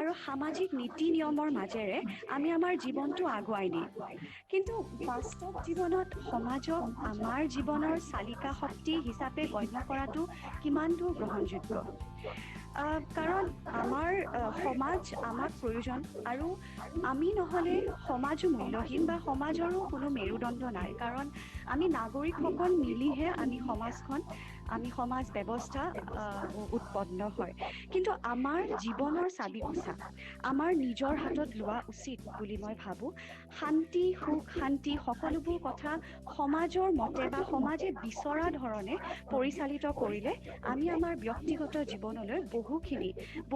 আৰু সামাজিক নীতি নিয়মৰ মাজেৰে আমি আমাৰ জীৱনটো আগুৱাই নিম। কিন্তু বাস্তৱ জীৱনত সমাজক আমাৰ জীৱনৰ চালিকা শক্তি হিচাপে গণ্য কৰাটো কিমান দূৰ গ্ৰহণযোগ্য? কাৰণ আমাৰ সমাজ আমাক প্ৰয়োজন আৰু আমি নহ'লে সমাজো মূল্যহীন বা সমাজৰো কোনো মেৰুদণ্ড নাই। কাৰণ আমি নাগৰিকসকল মিলিহে আমি সমাজ ব্যৱস্থা উৎপন্ন হয়। কিন্তু আমাৰ জীৱনৰ চাবিকোছা আমাৰ নিজৰ হাতত লোৱা উচিত বুলি মই ভাবোঁ। শান্তি, সুখ শান্তি সকলোবোৰ কথা সমাজৰ মতে বা সমাজে বিচৰা ধৰণে পৰিচালিত কৰিলে আমি আমাৰ ব্যক্তিগত জীৱনলৈ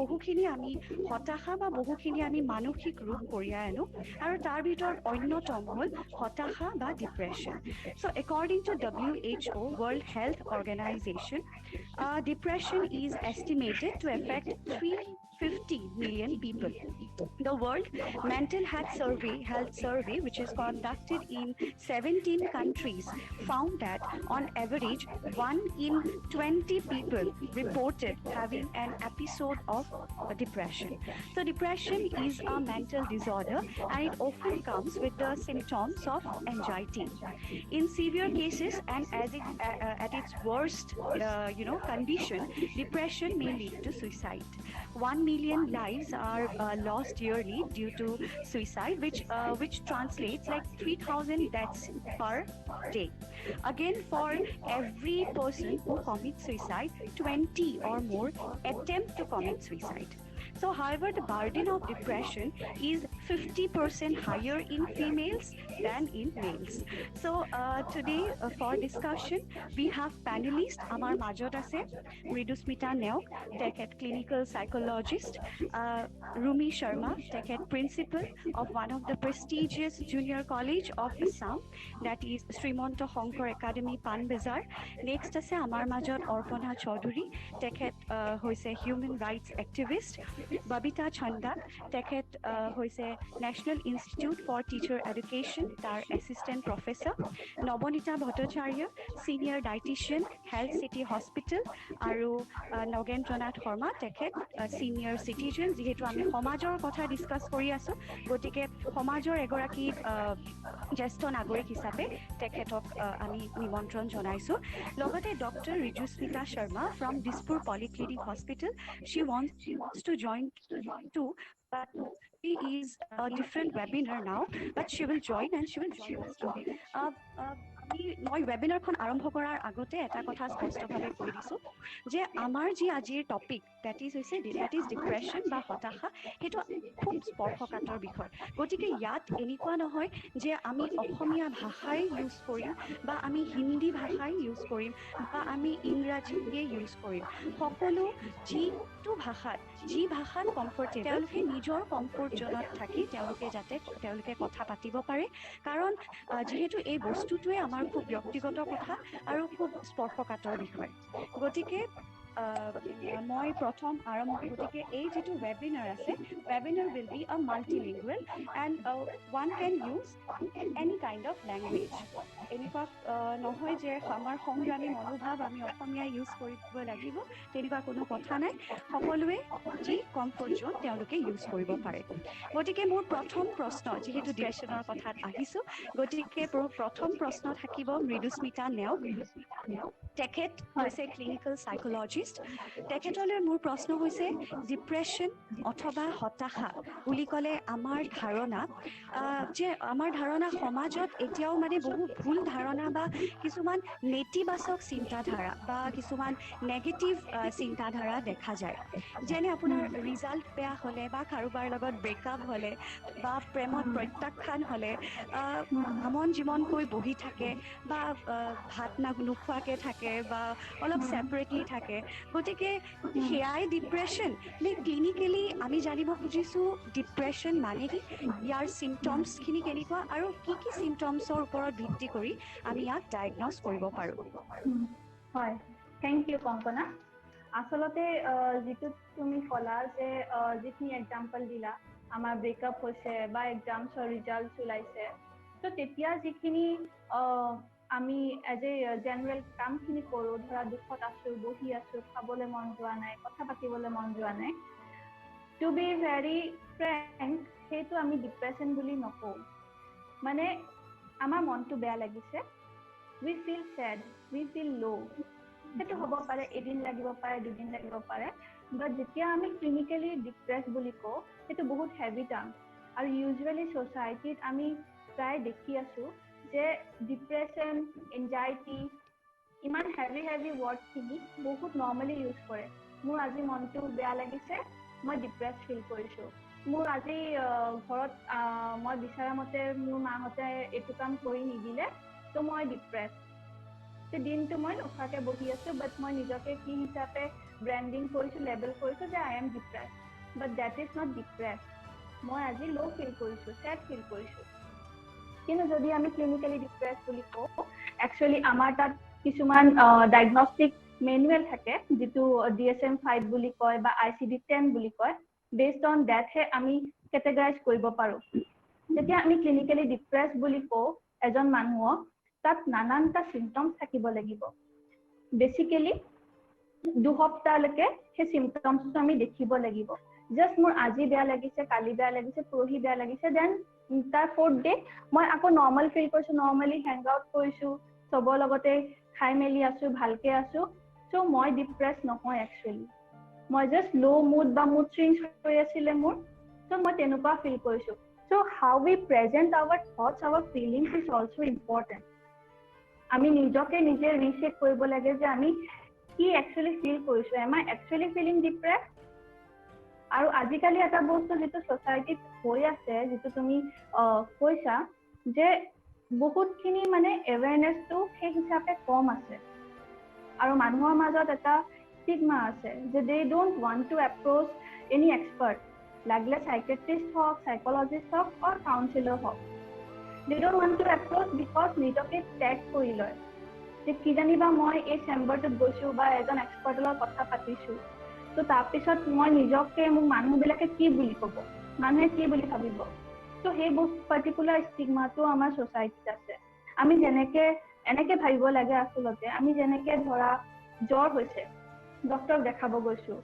বহুখিনি আমি হতাশা বা বহুখিনি আমি মানসিক ৰোগ কঢ়িয়াই আনো। আৰু তাৰ ভিতৰত অন্যতম হ'ল হতাশা বা depression. So according to WHO, World Health Organization, depression is estimated to affect 350 million people. The World Mental Health Survey, which is conducted in 17 countries, found that on average 1 in 20 people reported having an episode of depression. So depression is a mental disorder and it often comes with the symptoms of anxiety. In severe cases and at its worst condition, depression may lead to suicide. 1 million lives are lost yearly due to suicide, which translates like 3,000 deaths per day. Again, for every person who commits suicide, 20 or more attempt to commit suicide. So, however, the burden of depression is 50% higher in females than in males. So, today for discussion, we have panelists. Amar majot ase Mridusmita Neok, Teket clinical psychologist, Rumi Sharma, Teket principal of one of the prestigious junior college of Assam, that is Srimonto Honkor Academy, Panbazar. Next ase amar majot Orpana Chaudhary, Teket hoise human rights activist. Babita Chanda, তেখেত হৈছে National Institute for Teacher Education, তাৰ assistant professor. Nabanita Bhattacharya, senior dietitian, Health City Hospital, আৰু নগেন্দ্ৰনাথ শৰ্মা, তেখেত senior citizen। যিহেতু আমি সমাজৰ কথা discuss কৰি আছো, গতিকে সমাজৰ এগৰাকী জ্যেষ্ঠ নাগৰিক হিচাপে তেখেতক আমি নিমন্ত্ৰণ জনাইছো। লগতে doctor Rijusmita Sharma from Dispur Polyclinic Hospital. She wants to join too, but she is a different webinar now, but she will join and she will join us today. মই ৱেবিনাৰখন আৰম্ভ কৰাৰ আগতে এটা কথা স্পষ্টভাৱে কৈ দিছোঁ যে আমাৰ যি আজিৰ টপিক দেট ইজ ডিপ্ৰেশ্যন বা হতাশা, সেইটো খুব স্পৰ্শকাতৰ বিষয়। গতিকে ইয়াত এনেকুৱা নহয় যে আমি অসমীয়া ভাষাই ইউজ কৰিম বা আমি হিন্দী ভাষাই ইউজ কৰিম বা আমি ইংৰাজীয়ে ইউজ কৰিম। সকলো যি ভাষাত কমফৰ্টেবল, তেওঁলোকে নিজৰ কমফৰ্ট জোনত থাকি তেওঁলোকে কথা পাতিব পাৰে। কাৰণ যিহেতু এই বস্তুটোৱে আমাৰ খুব ব্যক্তিগত কথা আৰু খুব স্পৰ্শকাতৰ বিষয়। গতিকে মই প্ৰথম গতিকে এই যিটো ৱেবিনাৰ আছে, webinar will be a multilingual and one can use any kind of language. এনেকুৱা নহয় যে আমাৰ সংগ্ৰামী মনোভাৱ আমি অসমীয়া ইউজ কৰিব লাগিব, তেনেকুৱা কোনো কথা নাই। সকলোৱে যি কমফৰ্ট জোন তেওঁলোকে ইউজ কৰিব পাৰে। গতিকে মোৰ প্ৰথম প্ৰশ্ন, যিহেতু ডিপ্ৰেশ্যনৰ কথাত আহিছোঁ, গতিকে প্ৰথম প্ৰশ্ন থাকিব মৃদুস্মিতা নেওগ। তেখেত হৈছে ক্লিনিকেল চাইকলজিষ্ট। তেখেতলৈ মোৰ প্ৰশ্ন হৈছে, ডিপ্ৰেশ্যন অথবা হতাশা বুলি ক'লে আমাৰ ধাৰণা সমাজত এতিয়াও মানে বহু ভুল ধাৰণা বা কিছুমান নেতিবাচক চিন্তাধাৰা বা কিছুমান নেগেটিভ চিন্তাধাৰা দেখা যায়। যেনে আপোনাৰ ৰিজাল্ট বেয়া হ'লে বা কাৰোবাৰ লগত ব্ৰেকআপ হ'লে বা প্ৰেমত প্ৰত্যাখ্যান হ'লে আমন জিমনকৈ বহি থাকে বা ভাত নোখোৱাকৈ থাকে বা অলপ ছেপাৰেটলি থাকে। গতিকে সেয়াই ডিপ্ৰেশ্যন নে? ক্লিনিকেলি আমি জানিব খুজিছোঁ ডিপ্ৰেশ্যন মানে কি, ইয়াৰ চিমটমছখিনি কেনেকুৱা আৰু কি চিমটমছৰ ওপৰত ভিত্তি কৰি আমি ইয়াক ডায়েগন'জ কৰিব পাৰোঁ। হয়, থেংক ইউ কংকনা। আচলতে যিটো তুমি ক'লা যে যিখিনি এক্সাম্পল দিলা, আমাৰ ব্ৰেকআপ হৈছে বা এক্সামছৰ ৰিজাল্ট ওলাইছে, তো তেতিয়া যিখিনি আমি এজ এ জেনেৰেল কামখিনি কৰোঁ, ধৰা দুখত আছোঁ, বহি আছোঁ, খাবলৈ মন যোৱা নাই, কথা পাতিবলৈ মন যোৱা নাই, টু বি ভেৰি ফ্ৰেংক, সেইটো আমি ডিপ্ৰেশ্যন বুলি নকওঁ। মানে আমাৰ মনটো বেয়া লাগিছে, উই ফিল চেড, উই ফিল ল', সেইটো হ'ব পাৰে, এদিন লাগিব পাৰে, দুদিন লাগিব পাৰে। বাট যেতিয়া আমি ক্লিনিকেলি ডিপ্ৰেছ বুলি কওঁ, সেইটো বহুত হেভি টাৰ্ম। আৰু ইউজুৱেলি ছ'চাইটিত আমি প্ৰায় দেখি আছোঁ যে ডিপ্ৰেশ্যন, এনজাইটি, ইমান হেভি ৱৰ্ডখিনি বহুত নৰ্মেলি ইউজ কৰে। মোৰ আজি মনটো বেয়া লাগিছে, মই ডিপ্ৰেছ ফিল কৰিছোঁ। মোৰ আজি ঘৰত মই বিচৰা মতে মোৰ মাহঁতে এইটো কাম কৰি নিদিলে, ত' মই ডিপ্ৰেছ। দিনটো মই নোখোৱাকৈ বহি আছোঁ, বাট মই নিজকে কি হিচাপে ব্ৰেণ্ডিং কৰিছোঁ, লেবেল কৰিছোঁ যে I am depress. But that is not depress. মই আজি ল' ফিল কৰিছোঁ, চেড ফিল কৰিছোঁ। কিন্তু যদি আমি ক্লিনিকেলি ডিপ্ৰেছ বুলি কওঁ, একচুৱেলি আমাৰ তাত কিছুমান ডায়েগনষ্টিক মেনুৱেল থাকে, যিটো DSM-5 বুলি কয় বা ICD-10 বুলি কয়। বেছড অন ডেটহে আমি কেটেগৰাইজ কৰিব পাৰোঁ। যেতিয়া আমি ক্লিনিকেলি ডিপ্ৰেছ বুলি কওঁ এজন মানুহক, তাত নানানটা চিমটমছ থাকিব লাগিব। বেচিকেলি 2 সপ্তাহলৈকে সেই চিমটমছটো আমি দেখিব লাগিব। জাষ্ট মোৰ আজি বেয়া লাগিছে, কালি বেয়া লাগিছে, পৰহি বেয়া লাগিছে, দেন তাৰ 4th ডে মই আকৌ নৰ্মেল ফিল কৰিছোঁ, নৰ্মেলি হেং আউট কৰিছোঁ, চবৰ লগতে খাই মেলি আছোঁ, ভালকে আছোঁ। চ' মই ডিপ্ৰেছ নহয় একচুৱেলি। মই জাষ্ট ল' মুড বা মুড চুইংছ হৈ আছিলে মোৰ, চ' মই তেনেকুৱা ফিল কৰিছোঁ। So' how we present our thoughts, our feelings is also' important. আমি নিজকে নিজে ৰিচেক কৰিব লাগে যে আমি কি একচুৱেলি ফিল কৰিছোঁ, am I actually feeling depress? আৰু আজিকালি এটা বস্তু যিটো ছ'চাইটিত হৈ আছে, যিটো তুমি কৈছা যে বহুতখিনি মানে এৱেৰনেছটো সেই হিচাপে কম আছে। আৰু মানুহৰ মাজত এটা ষ্টিগমা আছে যে they don't want to approach any expert, লাগিলে চাইকেট্ৰিষ্ট হওক, চাইকলজিষ্ট হওক, অৰ কাউন্সিলৰ হওক। They don't want to approach because নিজকে টেগ কৰি লয় যে কিজানিবা মই এই চেম্বাৰটোত গৈছোঁ বা এজন এক্সপাৰ্টৰ লগত কথা পাতিছোঁ, ত' তাৰপিছত মই নিজকে মোক মানুহবিলাকে কি বুলি ক'ব, মানুহে কি বুলি ভাবিব। ত' সেই পাৰ্টিকুলাৰ ষ্টিগমাটো আমাৰ ছ'চাইটিত আছে। আমি এনেকে ভাবিব লাগে আচলতে, আমি যেনেকে ধৰা জ্বৰ হৈছে, ডক্তৰক দেখাব গৈছোঁ।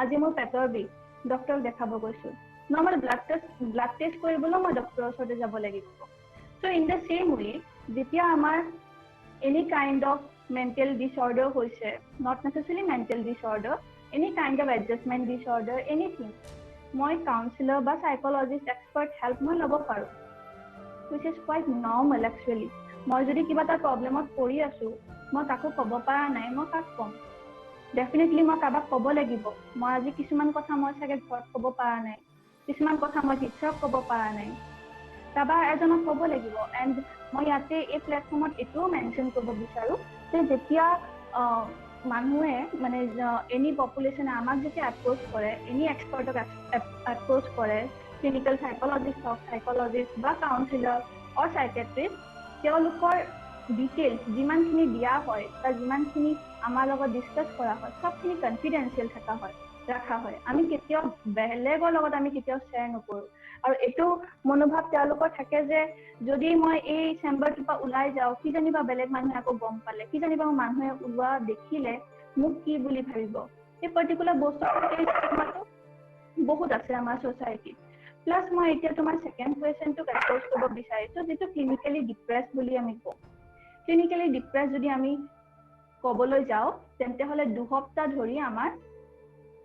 আজি মোৰ পেটৰ বিষ, ডক্তৰক দেখাব গৈছোঁ। নৰ্মেল ব্লাড টেষ্ট কৰিবলৈও মই ডক্তৰৰ ওচৰতে যাব লাগিব। চ' ইন দ্য চেম ৱে, যেতিয়া আমাৰ any kind of mental disorder হৈছে, not necessarily mental disorder, any kind of adjustment disorder, anything, মই কাউন্সিলৰ বা সাইকোলজিষ্ট এক্সপাৰ্ট হেল্প মই ল'ব পাৰোঁ, which is quite normal actually. মই যদি কিবা এটা প্ৰব্লেমত পৰি আছোঁ, মই কাকো ক'ব পৰা নাই, মই কাক ক'ম? ডেফিনেটলি মই কাৰোবাক ক'ব লাগিব। মই আজি কিছুমান কথা মই চাগে ঘৰত ক'ব পৰা নাই, কিছুমান কথা মই টিচাৰক ক'ব পৰা নাই, কাৰোবাৰ এজনক ক'ব লাগিব। এণ্ড মই ইয়াতে এই প্লেটফৰ্মত এইটোও মেনশ্যন কৰিব বিচাৰোঁ যে যেতিয়া মানুহে মানে এনি পপুলেশ্যনে আমাক যেতিয়া এপ্ৰ'চ কৰে, এনি এক্সপাৰ্টক এপ্ৰ'চ কৰে, ক্লিনিকেল সাইকলজিষ্ট হওক, সাইকলজিষ্ট বা কাউন্সিলৰ অৰ সাইকেট্ৰিষ্ট, তেওঁলোকৰ ডিটেইলছ যিমানখিনি দিয়া হয় বা যিমানখিনি আমাৰ লগত ডিছকাছ কৰা হয়, চবখিনি কনফিডেঞ্চিয়েল ৰখা হয়। আমি কেতিয়াও বেলেগৰ লগত আমি কেতিয়াও শ্বেয়াৰ নকৰোঁ। আৰু এইটো মনোভাৱ তেওঁলোকৰ থাকে যে যদি মই এই চেম্বাৰটোৰ পৰা ওলাই যাওঁ, কিজানিবা বেলেগ মানুহে আকৌ গম পালে, কিজানিবা মানুহে ওলোৱা দেখিলে মোক কি বুলি ভাবিব। এই পাৰ্টিকুলাৰ বস্তুটো বহুত আছে আমাৰ ছ'চাইটিত। প্লাছ মই এতিয়া তোমাৰ ছেকেণ্ড কুৱেশ্যনটোক এপ্ৰ'চ কৰিব বিচাৰিছোঁ, যিটো ক্লিনিকেলি ডিপ্ৰেছ বুলি আমি কওঁ। ক্লিনিকেলি ডিপ্ৰেছ যদি আমি ক'বলৈ যাওঁ, তেন্তে হ'লে 2 সপ্তাহ ধৰি আমাৰ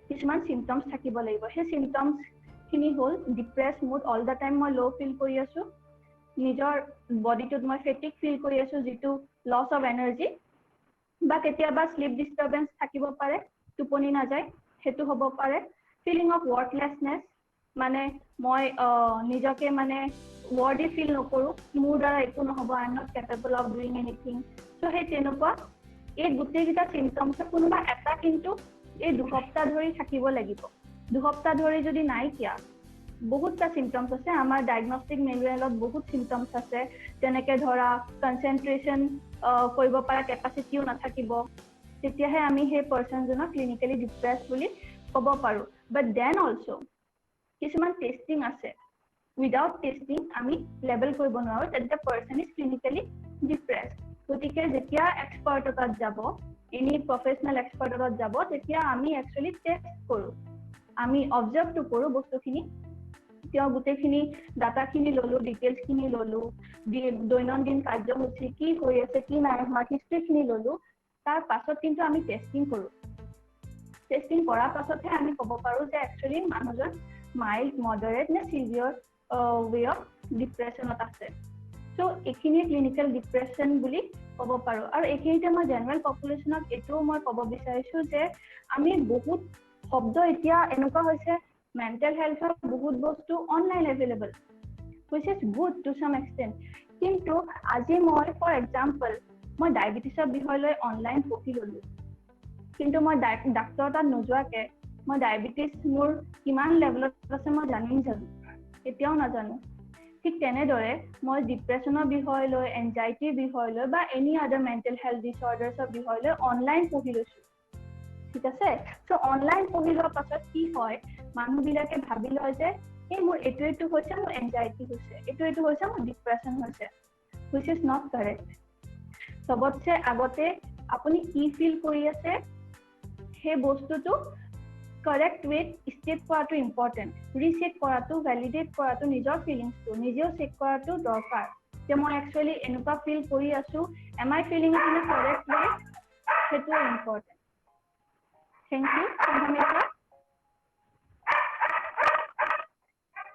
কিছুমান চিমটমছ থাকিব লাগিব। সেই চিমটমছখিনি হ'ল depress mood, all the time মই ল' ফিল কৰি আছোঁ, নিজৰ বডিটোত মই ফেটিক ফিল কৰি আছোঁ, যিটো লছ অফ এনাৰ্জি, বা কেতিয়াবা শ্লিপ ডিষ্টাৰ্বেঞ্চ থাকিব পাৰে, টোপনি নাযায়, সেইটো হ'ব পাৰে। ফিলিং অফ ৱৰ্থলেছনেছ, মানে মই নিজকে মানে ৱৰ্ডি ফিল নকৰোঁ, মোৰ দ্বাৰা একো নহ'ব, I am not capable of doing anything. So' সেই তেনেকুৱা এই গোটেইকেইটা চিমটমছৰ কোনোবা এটা কিন্তু এই 2 সপ্তাহ ধৰি থাকিব লাগিব। 2 সপ্তাহ ধৰি যদি নাইকিয়া, বহুতটা চিমটমছ আছে আমাৰ ডায়েগনষ্টিক মেনুৱেলত, বহুত চিমটমছ আছে, যেনেকে ধৰা কনচেনট্ৰেশ্যন কৰিব পৰা কেপাচিটিও নাথাকিব, তেতিয়াহে আমি সেই পাৰ্চনজনক ক্লিনিকেলি ডিপ্ৰেছ বুলি ক'ব পাৰোঁ। বাট দেন অলছ' কিছুমান টেষ্টিং আছে, উইদাউট টেষ্টিং আমি লেবেল কৰিব নোৱাৰোঁ তেন্তে পাৰ্চন ইজ ক্লিনিকেলি ডিপ্ৰেছ। গতিকে যেতিয়া এক্সপাৰ্টৰ তাত যাব, এনি প্ৰফেচনেল এক্সপাৰ্টৰ তাত যাব, তেতিয়া আমি একচুৱেলি টেষ্ট কৰোঁ আমি অবজাৰ্ভটো কৰোঁ বস্তুখিনি তেওঁ গোটেইখিনি ডাটাখিনি ল'লো ডিটেইলছখিনি ল'লো দৈনন্দিন কাৰ্যসূচী কি হৈ আছে কি নাই হোৱা হিষ্ট্ৰীখিনি ল'লো তাৰ পাছত কিন্তু আমি টেষ্টিং কৰোঁ টেষ্টিং কৰাৰ পাছতহে আমি ক'ব পাৰোঁ যে একচুৱেলি মানুহজন মাইল্ড মডাৰেট নে চিভিয়ৰ ৱে অফ ডিপ্ৰেশ্যনত আছে চ' এইখিনিয়ে ক্লিনিকেল ডিপ্ৰেশ্যন বুলি ক'ব পাৰোঁ আৰু এইখিনিতে মই জেনেৰেল পপুলেশ্যনক এইটোও মই ক'ব বিচাৰিছোঁ যে আমি বহুত শব্দ এতিয়া এনেকুৱা হৈছে মেণ্টেল হেল্থৰ বহুত বস্তু online available which is good to some extent কিন্তু আজি মই ফৰ এক্সাম্পল মই ডায়েবেটিছৰ বিষয় লৈ অনলাইন পঢ়ি ল'লোঁ কিন্তু মই ডাক্তৰ তাত নোযোৱাকৈ মই ডায়েবেটিছ মোৰ কিমান লেভেলত আছে মই জানিম জানো এতিয়াও নাজানো ঠিক তেনেদৰে মই ডিপ্ৰেশ্যনৰ বিষয় লৈ এনজাইটিৰ বিষয় লৈ বা এনি আদাৰ মেণ্টেল হেল্থ ডিছঅৰ্ডাৰ্ছৰ বিষয় লৈ অনলাইন পঢ়ি লৈছোঁ ঠিক আছে চ' অনলাইন পঢ়ি লোৱাৰ পাছত কি হয় মানুহবিলাকে ভাবি লয় যে এই মোৰ এইটো হৈছে মোৰ এনজাইটি হৈছে এইটো হৈছে মোৰ ডিপ্ৰেশ্যন হৈছে which is not correct সবতছে আগতে আপুনি কি ফিল কৰি আছে সেই বস্তুটো কাৰেক্ট ৱেত ষ্টেট কৰাটো ইম্পৰ্টেণ্ট ৰিচেক কৰাটো ভেলিডেট কৰাটো নিজৰ ফিলিংছটো নিজেও চেক কৰাটো দৰকাৰ যে মই একচুৱেলি এনেকুৱা ফিল কৰি আছোঁ am I feeling it in a correct way সেইটো important thank you Kankana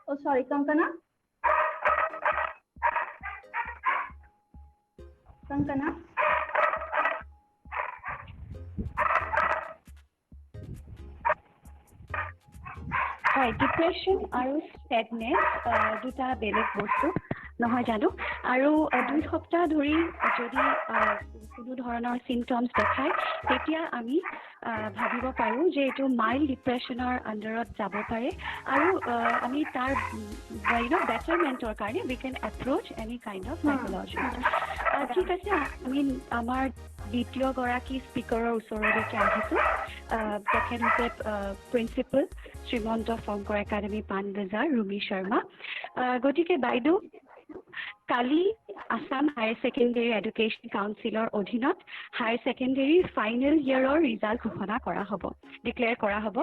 oh sorry Kankana হয় ডিপ্ৰেশ্যন আৰু ছেডনেছ দুটা বেলেগ বস্তু নহয় জানো আৰু 2 সপ্তাহ ধৰি যদি কোনো ধৰণৰ চিমটমছ দেখায় তেতিয়া আমি ভাবিব পাৰোঁ যে এইটো মাইল্ড ডিপ্ৰেশ্যনৰ আণ্ডাৰত যাব পাৰে আৰু আমি তাৰ বেটাৰমেণ্টৰ কাৰণে we can approach any kind of psychologist ঠিক আছে আমি আমাৰ দ্বিতীয়গৰাকী স্পীকাৰৰ ওচৰলৈকে আহিছোঁ তেখেত হৈছে প্ৰিন্সিপাল শ্ৰীমন্ত শংকৰ একাডেমী পাণবজাৰ ৰুমি শৰ্মা গতিকে বাইদেউ কালি আসাম হায়াৰ ছেকেণ্ডেৰী এডুকেশ্যন কাউন্সিলৰ অধীনত হায়াৰ ছেকেণ্ডেৰী ফাইনেল ইয়েৰৰ ৰিজাল্ট ঘোষণা কৰা হ'ব ডিক্লেয়াৰ কৰা হ'ব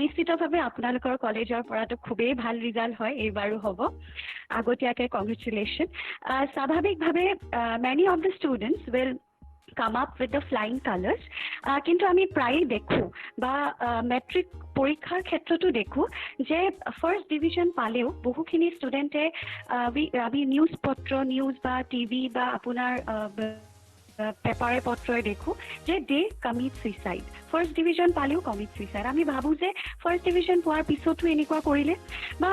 নিশ্চিতভাৱে আপোনালোকৰ কলেজৰ পৰাতো খুবেই ভাল ৰিজাল্ট হয় এইবাৰো হ'ব আগতীয়াকৈ কংগ্ৰেচুলেশ্যন স্বাভাৱিকভাৱে many of the students will come up with the flying colors কিন্তু আমি প্ৰায় দেখোঁ বা মেট্ৰিক পৰীক্ষাৰ ক্ষেত্ৰতো দেখোঁ যে ফাৰ্ষ্ট ডিভিজন পালেও বহুখিনি ষ্টুডেণ্টে আমি নিউজ বা টিভি বা আপোনাৰ পেপাৰে পত্ৰই দেখোঁ যে দে কমিট ছুইচাইড ফাৰ্ষ্ট ডিভিজন পালেও কমিট ছুইচাইড আমি ভাবোঁ যে ফাৰ্ষ্ট ডিভিজন পোৱাৰ পিছতো এনেকুৱা কৰিলে বা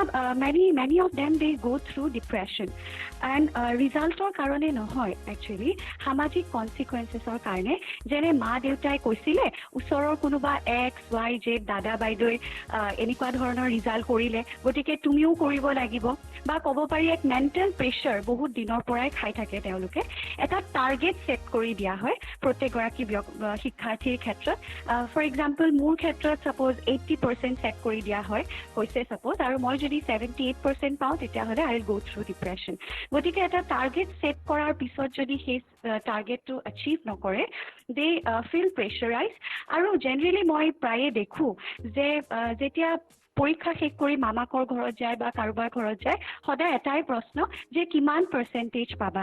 মেনি অফ দেম দে গ' থ্ৰু ডিপ্ৰেশ্যন এণ্ড ৰিজাল্টৰ কাৰণে নহয় একচুৱেলি সামাজিক কনচিকুৱেঞ্চেছৰ কাৰণে যেনে মা দেউতাই কৈছিলে ওচৰৰ কোনোবা এক্স ৱাই জেড দাদা বাইদেৱে এনেকুৱা ধৰণৰ ৰিজাল্ট কৰিলে গতিকে তুমিও কৰিব লাগিব বা ক'ব পাৰি এক মেণ্টেল প্ৰেছাৰ বহুত দিনৰ পৰাই খাই থাকে তেওঁলোকে এটা টাৰ্গেট ছেট কৰি দিয়া হয় প্ৰত্যেকগৰাকী শিক্ষাৰ্থীৰ ক্ষেত্ৰত ফৰ এক্সাম্পল মোৰ ক্ষেত্ৰত ছাপ'জ 80% ছেট কৰি দিয়া হয় হৈছে ছাপ'জ আৰু মই যদি 78% পাওঁ তেতিয়াহ'লে আই উইল গ' থ্ৰু ডিপ্ৰেশ্যন গতিকে এটা টাৰ্গেট ছেট কৰাৰ পিছত যদি সেই টাৰ্গেটটো এচিভ নকৰে দে ফিল প্ৰেছাৰাইজ আৰু জেনেৰেলি মই প্ৰায়ে দেখোঁ যে যেতিয়া পৰীক্ষা শেষ কৰি মামাকৰ ঘৰত যায় বা কাৰোবাৰ ঘৰত যায় সদায় এটাই প্ৰশ্ন যে কিমান পাৰ্চেণ্টেজ পাবা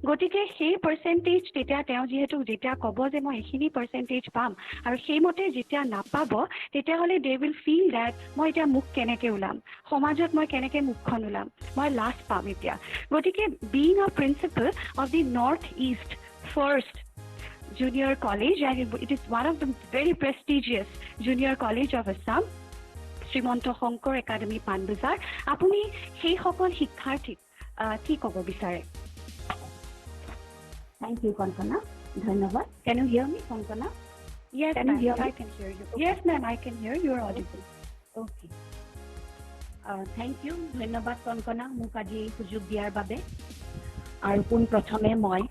গতিকে সেই পাৰ্চেণ্টেজ তেতিয়া তেওঁ যিহেতু যেতিয়া ক'ব যে মই এইখিনি পাৰ্চেণ্টেজ পাম আৰু সেইমতে যেতিয়া নাপাব তেতিয়াহ'লে দে উইল ফিল ডেট মই এতিয়া মুখ কেনেকৈ ওলাম সমাজত মই কেনেকৈ মুখখন ওলাম মই লাষ্ট পাম এতিয়া গতিকে being a principal of the north east first junior college and it is one of the very prestigious junior college of Assam Srimanta Shankar academy Panbazar আপুনি সেইসকল শিক্ষাৰ্থীক কি ক'ব বিচাৰে Thank you, Konkona. Dhanyavad. Can you hear me, Konkona? Yes, Can you hear me? I can hear you. Yes, ma'am, I can hear you. You're audible. Okay. Thank you. ধন্যবাদ কনকনা মোক আজি সুযোগ দিয়াৰ বাবে আৰু পোনপ্ৰথমে মই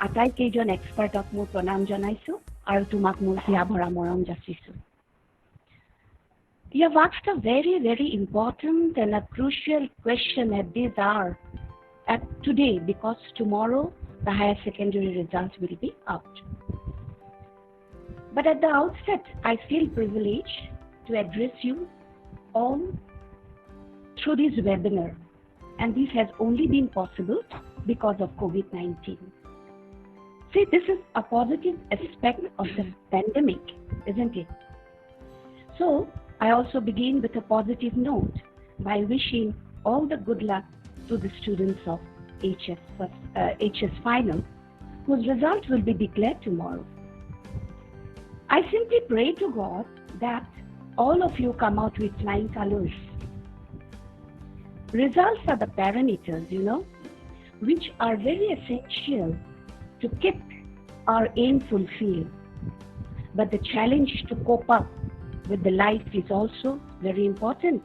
আটাইকেইজন এক্সপাৰ্টক মোৰ প্ৰণাম জনাইছোঁ আৰু তোমাক মোৰ হিয়া ভৰা মৰম যাচিছোঁ You have asked a very, very important and a crucial question at this hour, at today, because tomorrow the higher secondary results will be out. But at the outset, I feel privileged to address you all through this webinar, and this has only been possible because of COVID-19. See, this is a positive aspect of the pandemic, isn't it? So, I also begin with a positive note by wishing all the good luck to the students of HS Final, whose results will be declared tomorrow. I simply pray to God that all of you come out with flying colors. Results are the parameters, which are very essential to keep our aim fulfilled. But the challenge to cope up with the life is also very important.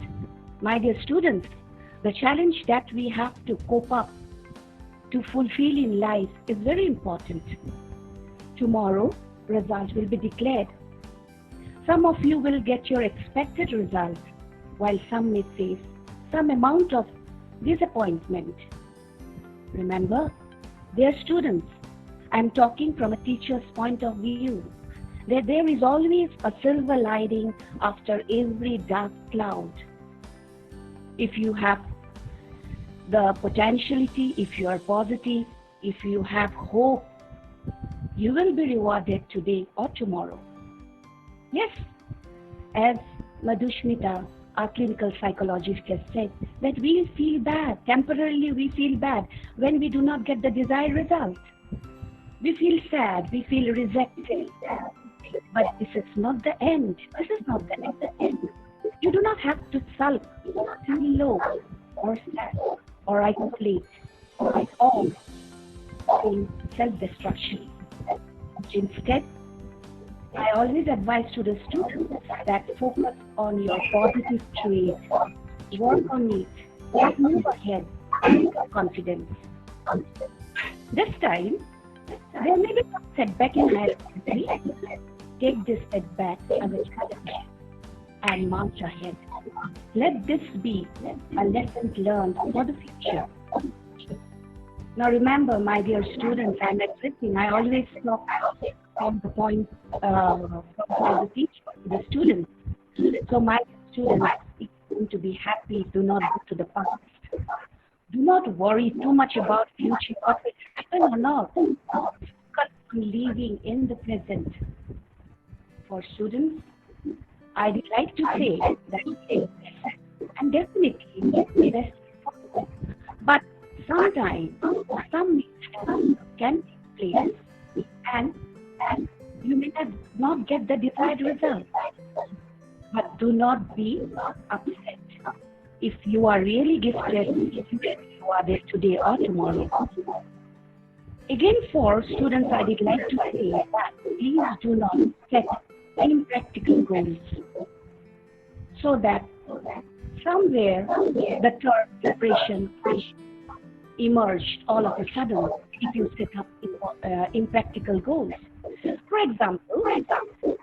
My dear students, the challenge that we have to cope up to fulfill in life is very important. Tomorrow, results will be declared. Some of you will get your expected results, while some may face some amount of disappointment. Remember, dear students, I'm talking from a teacher's point of view, that there is always a silver lining after every dark cloud. If you have the potentiality, if you are positive, if you have hope, you will be rewarded today or tomorrow. Yes, as Madhushmita, our clinical psychologist, has said, that we feel bad, temporarily we feel bad when we do not get the desired result. We feel sad, we feel rejected. But this is not the end. This is not the end. You do not have to sulk, feel low, or sad, or isolate, or in self-destruction. Instead, I always advise to the students that focus on your positive trait, work on it, and move ahead with confidence. This time, there may be some setback in higher studies. Take this setback as a challenge and march ahead. Let this be a lesson learned for the future. Now remember, my dear students, I'm addressing, I always talk from the point from the teacher to the students. So my students, if you want to be happy, do not go to the past. Do not worry too much about future, what will happen or not. Focus on living in the present. For students, I'd like to say that and definitely best possible. But sometimes some mishaps can take place and you may not get the desired result. But do not be upset. If you are really gifted, you are there today or tomorrow. Again, for students, I would like to say that please do not set impractical goals, so that somewhere the term depression emerged all of a sudden if you set up impractical goals. For example,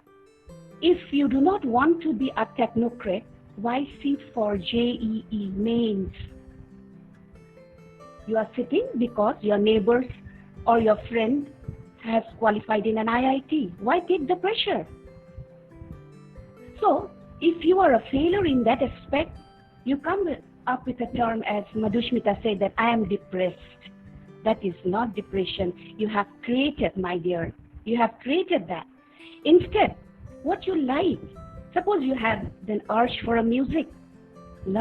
if you do not want to be a technocrat, why sit for JEE mains? You are sitting because your neighbors or your friend has qualified in an IIT. Why take the pressure? So, if you are a failure in that aspect, you come up with a term, as Madhushmita said, that I am depressed. That is not depression. You have created, my dear. You have created that. Instead, what you like, suppose you have an urge for a music,